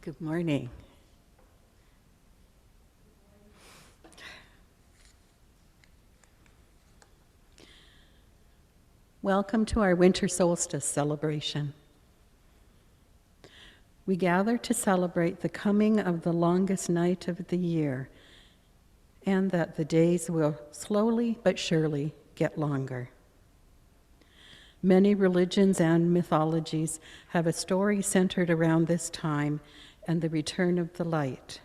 Good morning. Welcome to our winter solstice celebration. We gather to celebrate the coming of the longest night of the year, and that the days will slowly but surely get longer. Many religions and mythologies have a story centered around this time and the return of the light.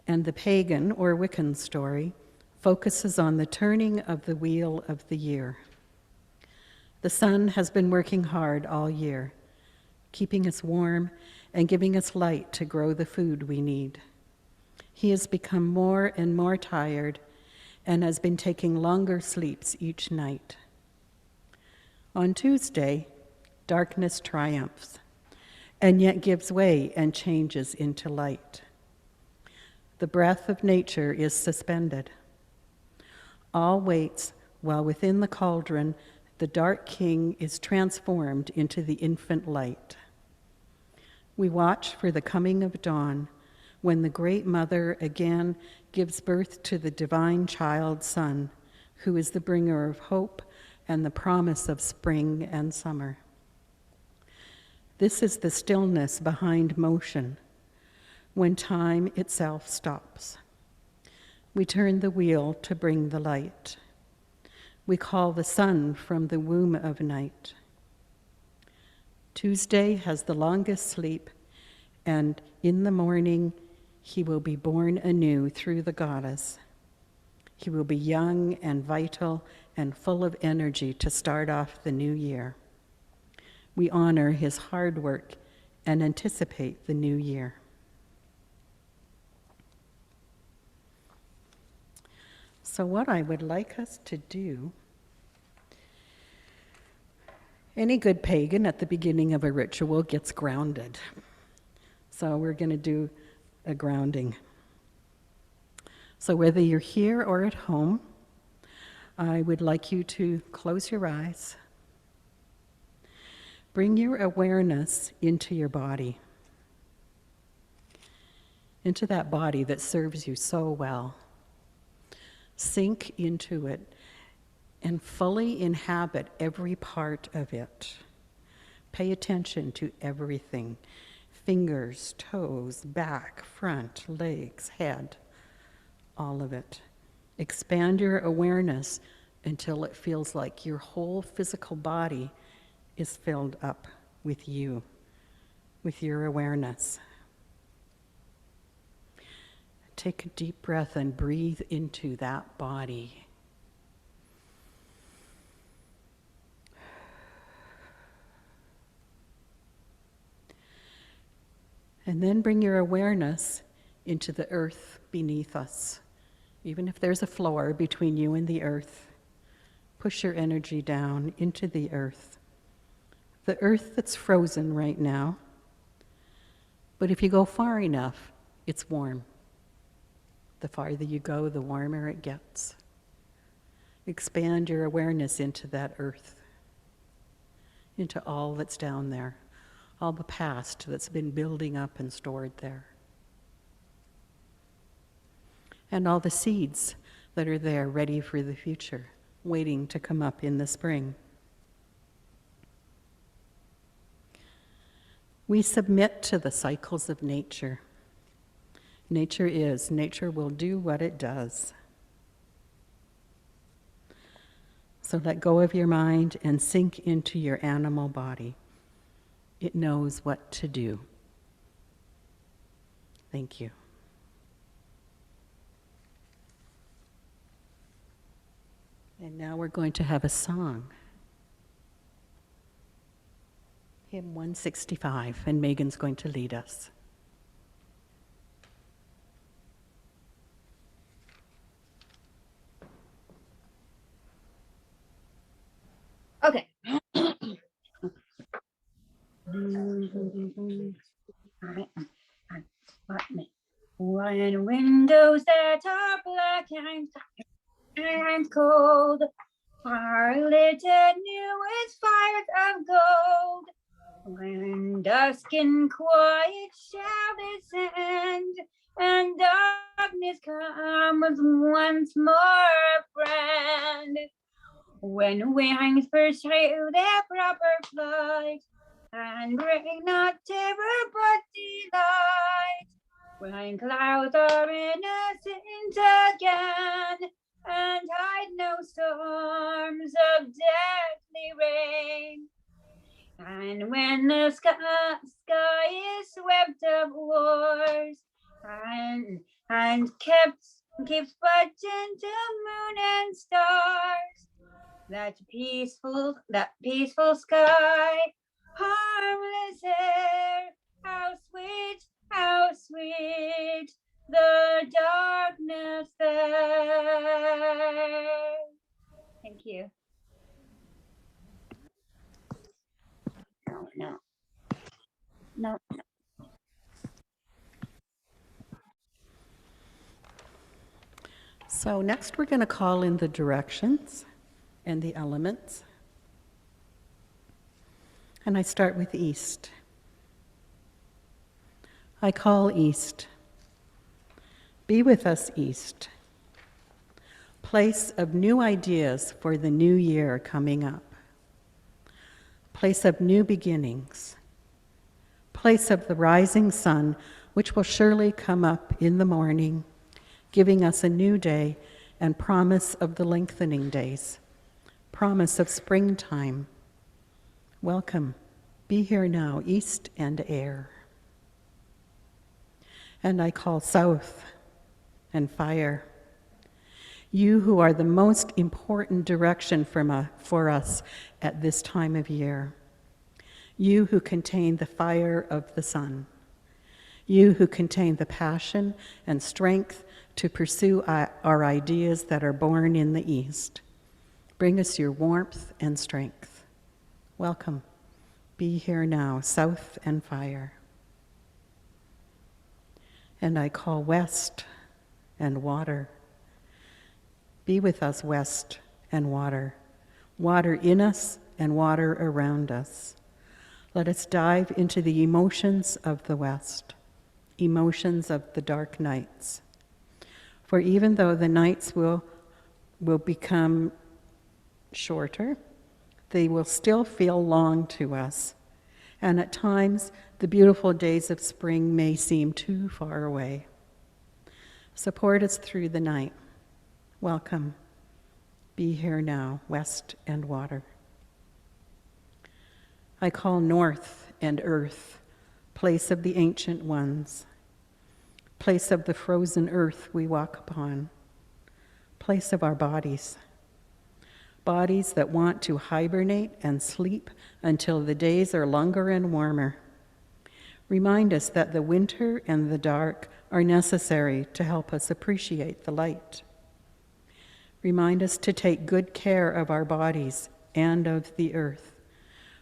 And the pagan or Wiccan story focuses on the turning of the wheel of the year. The sun has been working hard all year, keeping us warm and giving us light to grow the food we need. He has become more and more tired and has been taking longer sleeps each night. On Tuesday, darkness triumphs, and yet gives way and changes into light. The breath of nature is suspended. All waits while within the cauldron, the dark king is transformed into the infant light. We watch for the coming of dawn, when the great mother again gives birth to the divine child son, who is the bringer of hope and the promise of spring and summer. This is the stillness behind motion, when time itself stops. We turn the wheel to bring the light. We call the sun from the womb of night. Tuesday has the longest sleep, and in the morning he will be born anew through the goddess. He will be young and vital and full of energy to start off the new year. We honor his hard work and anticipate the new year. So what I would like us to do, any good pagan at the beginning of a ritual gets grounded. So we're going to do a grounding. So whether you're here or at home, I would like you to close your eyes. Bring your awareness into your body, into that body that serves you so well. Sink into it and fully inhabit every part of it. Pay attention to everything: fingers, toes, back, front, legs, head, all of it. Expand your awareness until it feels like your whole physical body is filled up with you, with your awareness. Take a deep breath and breathe into that body. And then bring your awareness into the earth beneath us. Even if there's a floor between you and the earth, push your energy down into the earth. The earth that's frozen right now, but if you go far enough, it's warm. The farther you go, the warmer it gets. Expand your awareness into that earth, into all that's down there, all the past that's been building up and stored there, and all the seeds that are there ready for the future, waiting to come up in the spring. We submit to the cycles of nature. Nature will do what it does. So let go of your mind and sink into your animal body. It knows what to do. Thank you. And now we're going to have a song. Hymn 165, and Megan's going to lead us. Okay. When windows that are black and cold are lit anew with fires of gold, when dusk in quiet shall comes once more a friend. When wings pursue their proper flight, and bring not terror but delight. When clouds are innocent again, and hide no storms of deadly rain. And when the sky is swept of wars, and keeps but gentle moon and stars, that peaceful sky, harmless air, how sweet the darkness there. Thank you. No. So next we're going to call in the directions and the elements. And I start with east. I call east. Be with us, east. Place of new ideas for the new year coming up. Place of new beginnings. Place of the rising sun, which will surely come up in the morning, giving us a new day and promise of the lengthening days. Promise of springtime. Welcome. Be here now, east and air. And I call south and fire. You who are the most important direction for us at this time of year. You who contain the fire of the sun. You who contain the passion and strength to pursue our ideas that are born in the east. Bring us your warmth and strength. Welcome. Be here now, south and fire. And I call west and water. Be with us, west and water. Water in us and water around us. Let us dive into the emotions of the west, emotions of the dark nights. For even though the nights will become shorter, they will still feel long to us. And at times, the beautiful days of spring may seem too far away. Support us through the night. Welcome. Be here now, west and water. I call north and earth, place of the ancient ones, place of the frozen earth we walk upon, place of our bodies, bodies that want to hibernate and sleep until the days are longer and warmer. Remind us that the winter and the dark are necessary to help us appreciate the light. Remind us to take good care of our bodies and of the earth,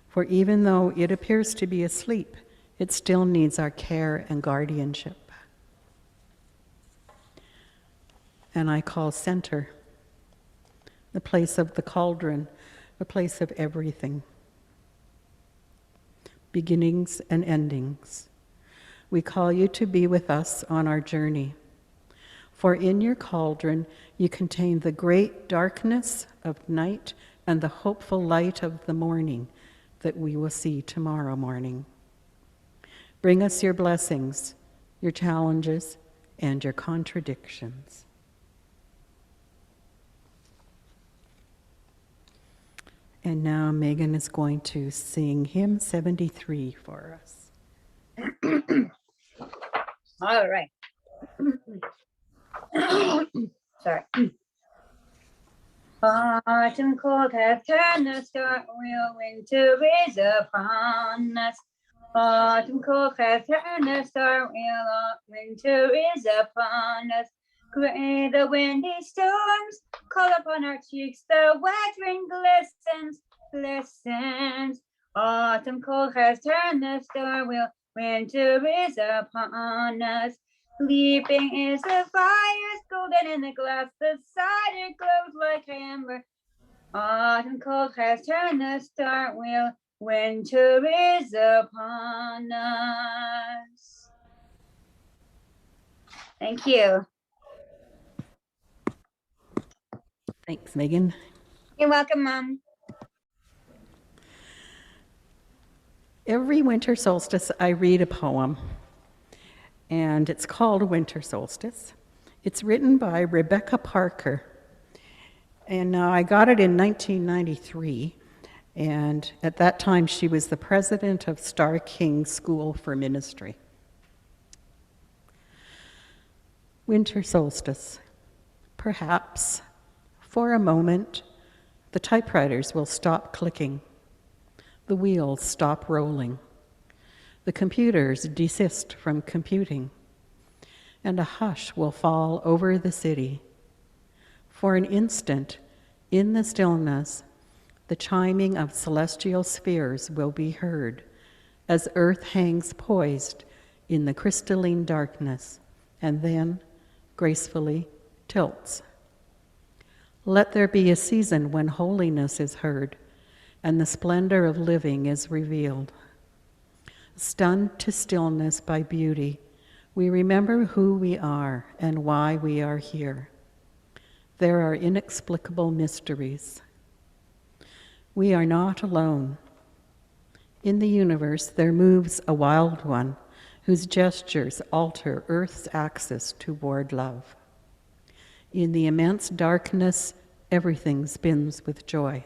for even though it appears to be asleep, it still needs our care and guardianship. And I call center, the place of the cauldron, the place of everything. Beginnings and endings. We call you to be with us on our journey. For in your cauldron you contain the great darkness of night and the hopeful light of the morning that we will see tomorrow morning. Bring us your blessings, your challenges, and your contradictions. And now Megan is going to sing hymn 73 for us. All right. Sorry. Autumn cold has turned the start wheel, winter is upon us. Autumn cold has turned the start wheel, winter is upon us. Gray the windy storms call upon our cheeks, the wet rain glistens. Autumn cold has turned the star wheel, winter is upon us. Leaping is the fire's golden in the glass, the cider glows like amber. Autumn cold has turned the star wheel, winter is upon us. Thank you. Thanks, Megan. You're welcome, Mom. Every winter solstice, I read a poem, and it's called Winter Solstice. It's written by Rebecca Parker, and I got it in 1993, and at that time she was the president of Star King School for Ministry. Winter solstice. Perhaps, for a moment, the typewriters will stop clicking, the wheels stop rolling, the computers desist from computing, and a hush will fall over the city. For an instant, in the stillness, the chiming of celestial spheres will be heard as Earth hangs poised in the crystalline darkness, and then, gracefully, tilts. Let there be a season when holiness is heard and the splendor of living is revealed. Stunned to stillness by beauty, we remember who we are and why we are here. There are inexplicable mysteries. We are not alone. In the universe, there moves a wild one whose gestures alter Earth's axis toward love. In the immense darkness, everything spins with joy.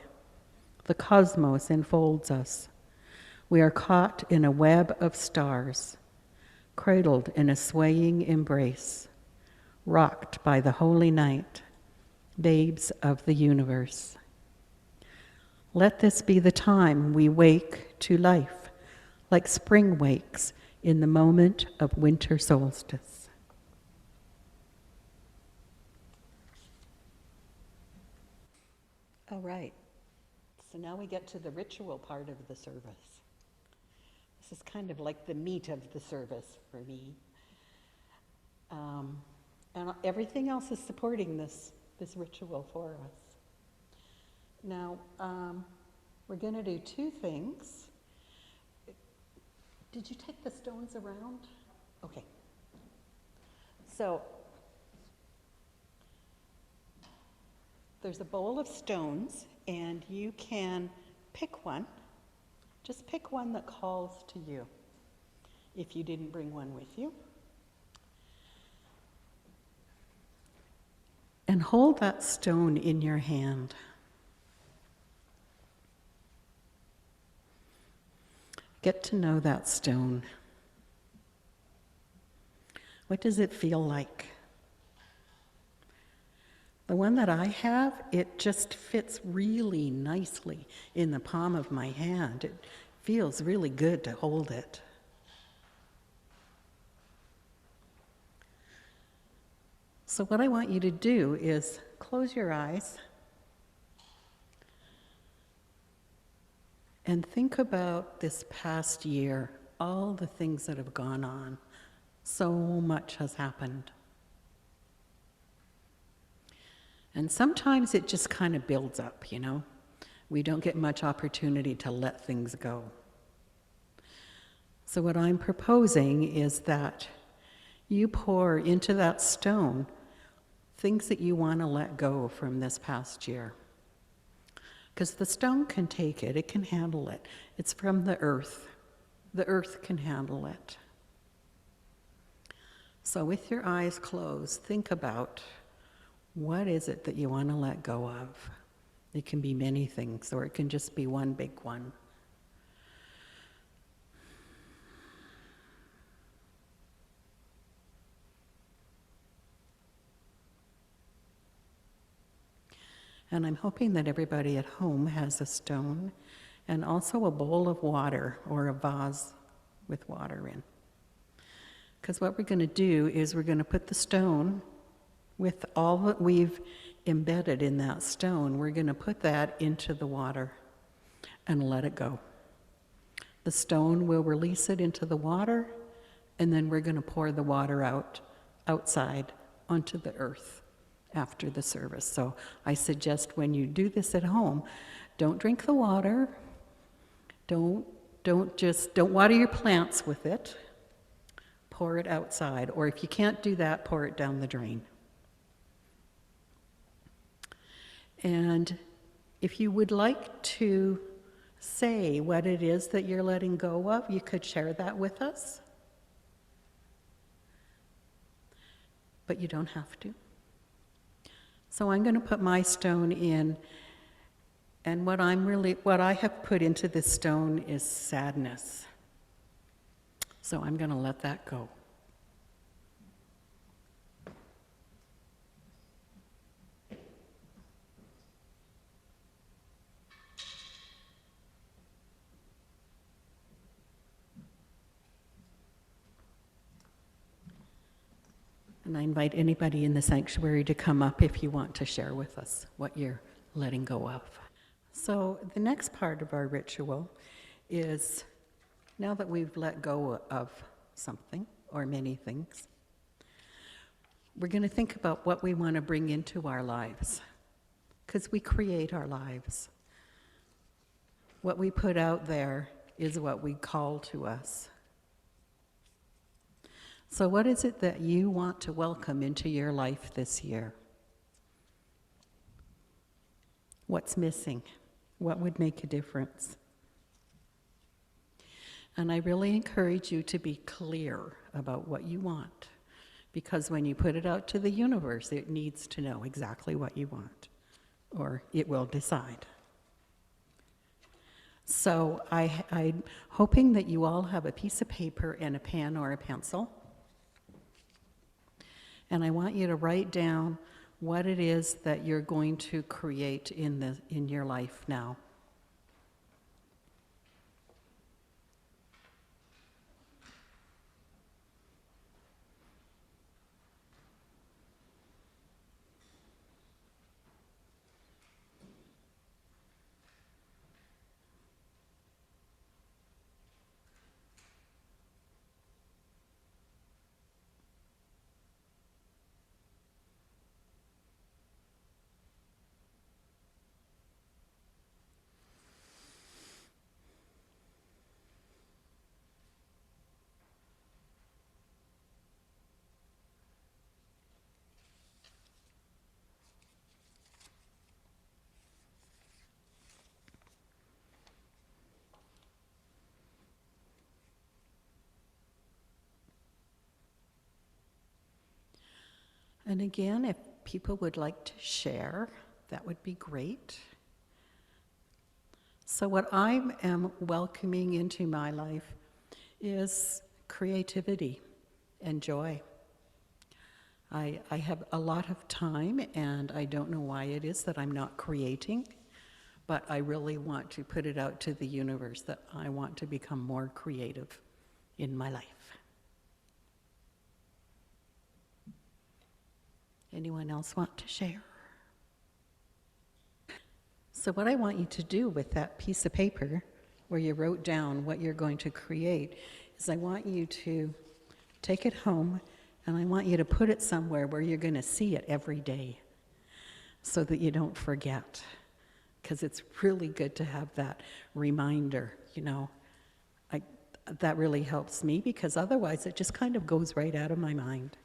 The cosmos enfolds us. We are caught in a web of stars, cradled in a swaying embrace, rocked by the holy night, babes of the universe. Let this be the time we wake to life, like spring wakes in the moment of winter solstice. All right, so now we get to the ritual part of the service. This is kind of like the meat of the service for me. And everything else is supporting this ritual for us. Now, we're going to do two things. Did you take the stones around? Okay. So, there's a bowl of stones, and you can pick one. Just pick one that calls to you, if you didn't bring one with you. And hold that stone in your hand. Get to know that stone. What does it feel like? The one that I have, it just fits really nicely in the palm of my hand. It feels really good to hold it. So what I want you to do is close your eyes and think about this past year, all the things that have gone on. So much has happened. And sometimes it just kind of builds up, you know? We don't get much opportunity to let things go. So what I'm proposing is that you pour into that stone things that you want to let go from this past year. Because the stone can take it, it can handle it. It's from the earth. The earth can handle it. So with your eyes closed, think about what is it that you want to let go of? It can be many things, or it can just be one big one. And I'm hoping that everybody at home has a stone and also a bowl of water or a vase with water in. Because what we're going to do is we're going to put the stone with all that we've embedded in that stone, we're going to put that into the water and let it go. The stone will release it into the water, and then we're going to pour the water outside onto the earth after the service. So I suggest when you do this at home, don't drink the water, don't water your plants with it, pour it outside, or if you can't do that, pour it down the drain. And if you would like to say what it is that you're letting go of, you could share that with us. But you don't have to. So I'm going to put my stone in, and what I have put into this stone is sadness. So I'm going to let that go. And I invite anybody in the sanctuary to come up if you want to share with us what you're letting go of. So the next part of our ritual is, now that we've let go of something or many things, we're going to think about what we want to bring into our lives, because we create our lives. What we put out there is what we call to us. So what is it that you want to welcome into your life this year? What's missing? What would make a difference? And I really encourage you to be clear about what you want, because when you put it out to the universe, it needs to know exactly what you want, or it will decide. So I'm hoping that you all have a piece of paper and a pen or a pencil. And I want you to write down what it is that you're going to create in your life now. And again, if people would like to share, that would be great. So what I am welcoming into my life is creativity and joy. I have a lot of time, and I don't know why it is that I'm not creating, but I really want to put it out to the universe that I want to become more creative in my life. Anyone else want to share? So what I want you to do with that piece of paper where you wrote down what you're going to create is I want you to take it home, and I want you to put it somewhere where you're going to see it every day so that you don't forget, because it's really good to have that reminder, you know. That really helps me, because otherwise it just kind of goes right out of my mind.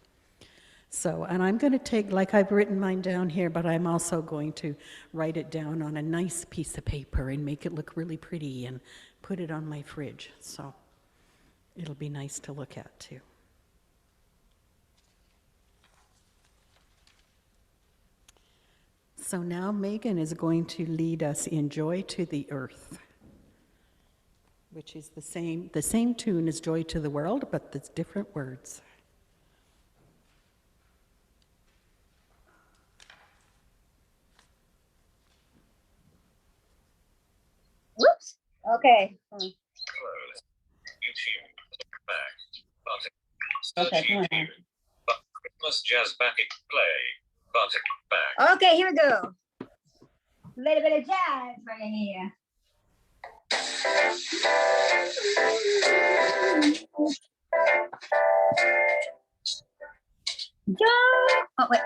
So, and I'm going to take, like I've written mine down here, but I'm also going to write it down on a nice piece of paper and make it look really pretty and put it on my fridge. So it'll be nice to look at too. So now Megan is going to lead us in Joy to the Earth, which is the same tune as Joy to the World, but it's different words. Whoops. Okay. Close. YouTube. Back. Button. Okay, Search come on. YouTube. Christmas jazz back. Play. Button. Back. Okay, here we go. A little bit of jazz right here. Joy. Oh, wait.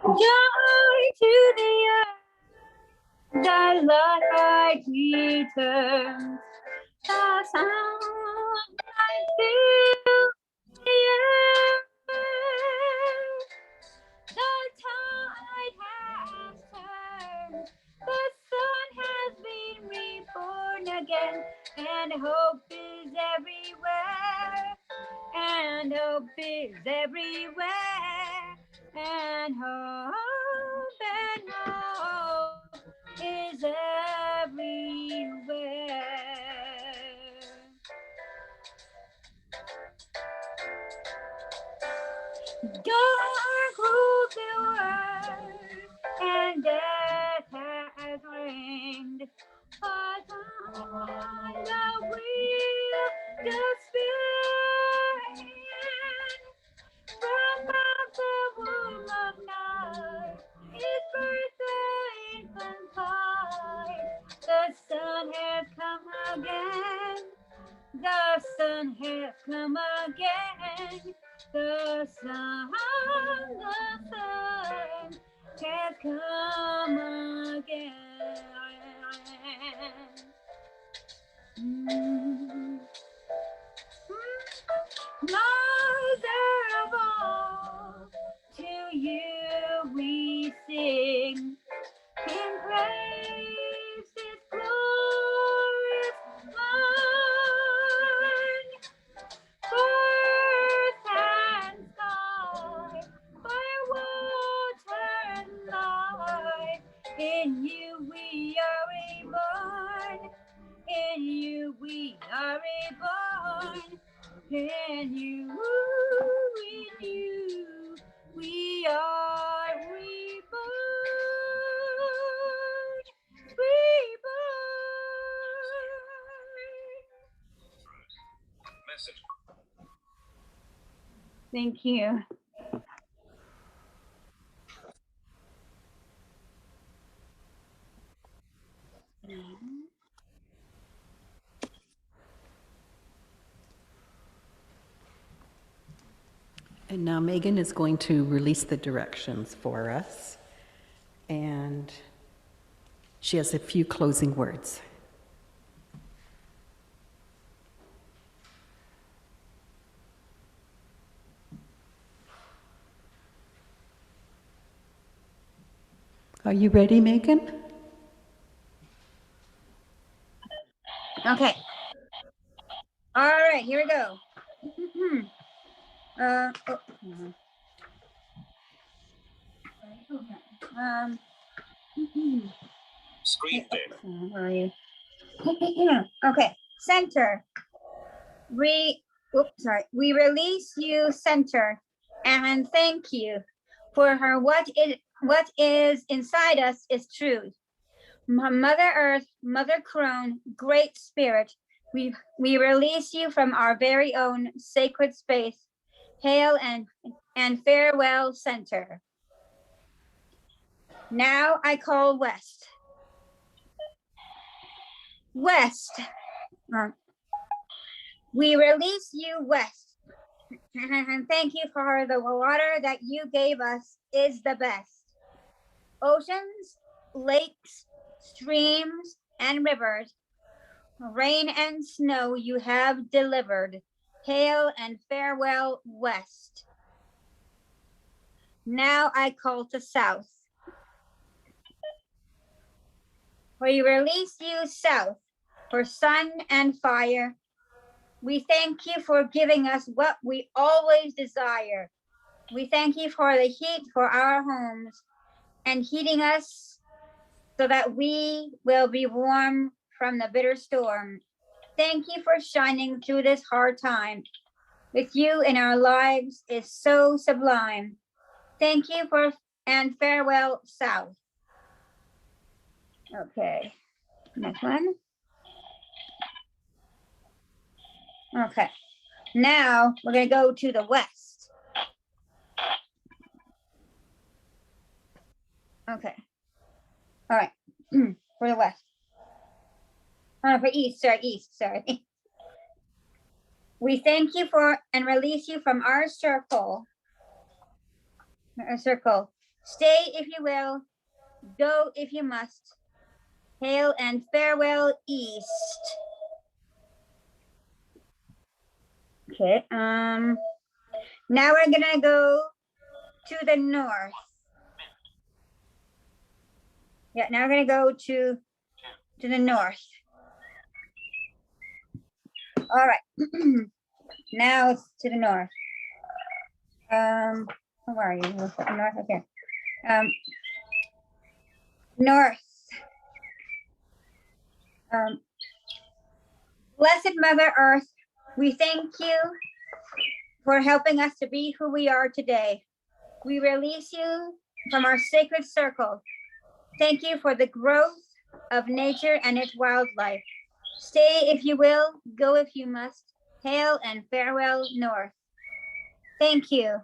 Joy to the earth, the light returns, the sound I feel the earth. again, and hope is everywhere, and hope is everywhere, and hope is everywhere. Dark rules the world, and death has reigned. But on the wheel, the spirit from out the womb of night is birth the infant light. The sun has come again. The sun has come again. The sun has come again. Mother of all, to you we sing in praise this glorious morn. Earth and sky, fire, water, and light, in you we are reborn. In you we are reborn. In you we are reborn. Reborn. Message. Thank you. And now Megan is going to release the directions for us. And she has a few closing words. Are you ready, Megan? Okay. All right, here we go. Screen dim. Where are you? Okay, center. We release you, center, and thank you for her. What is inside us is truth. Mother Earth, Mother Crone, Great Spirit, we release you from our very own sacred space. Hail and farewell, center. Now I call west. West. We release you, west. And thank you for the water that you gave us is the best. Oceans, lakes, streams, and rivers, rain and snow you have delivered. Hail and farewell, west. Now I call to south. We release you, south, for sun and fire. We thank you for giving us what we always desire. We thank you for the heat for our homes and heating us so that we will be warm from the bitter storm. Thank you for shining through this hard time. With you in our lives is so sublime. Thank you for and farewell, South. Okay, next one. Okay, now we're gonna go to the west. Okay, all right, for the west. Oh, for east, sorry. We thank you for and release you from our circle. Stay if you will, go if you must. Hail and farewell, east. Okay, now we're gonna go to the north. Yeah, now we're gonna go to the north. All right. Now it's to the north. Where are you? North, okay. North. Blessed Mother Earth, we thank you for helping us to be who we are today. We release you from our sacred circle. Thank you for the growth of nature and its wildlife. Stay if you will, go if you must. Hail and farewell, North. Thank you.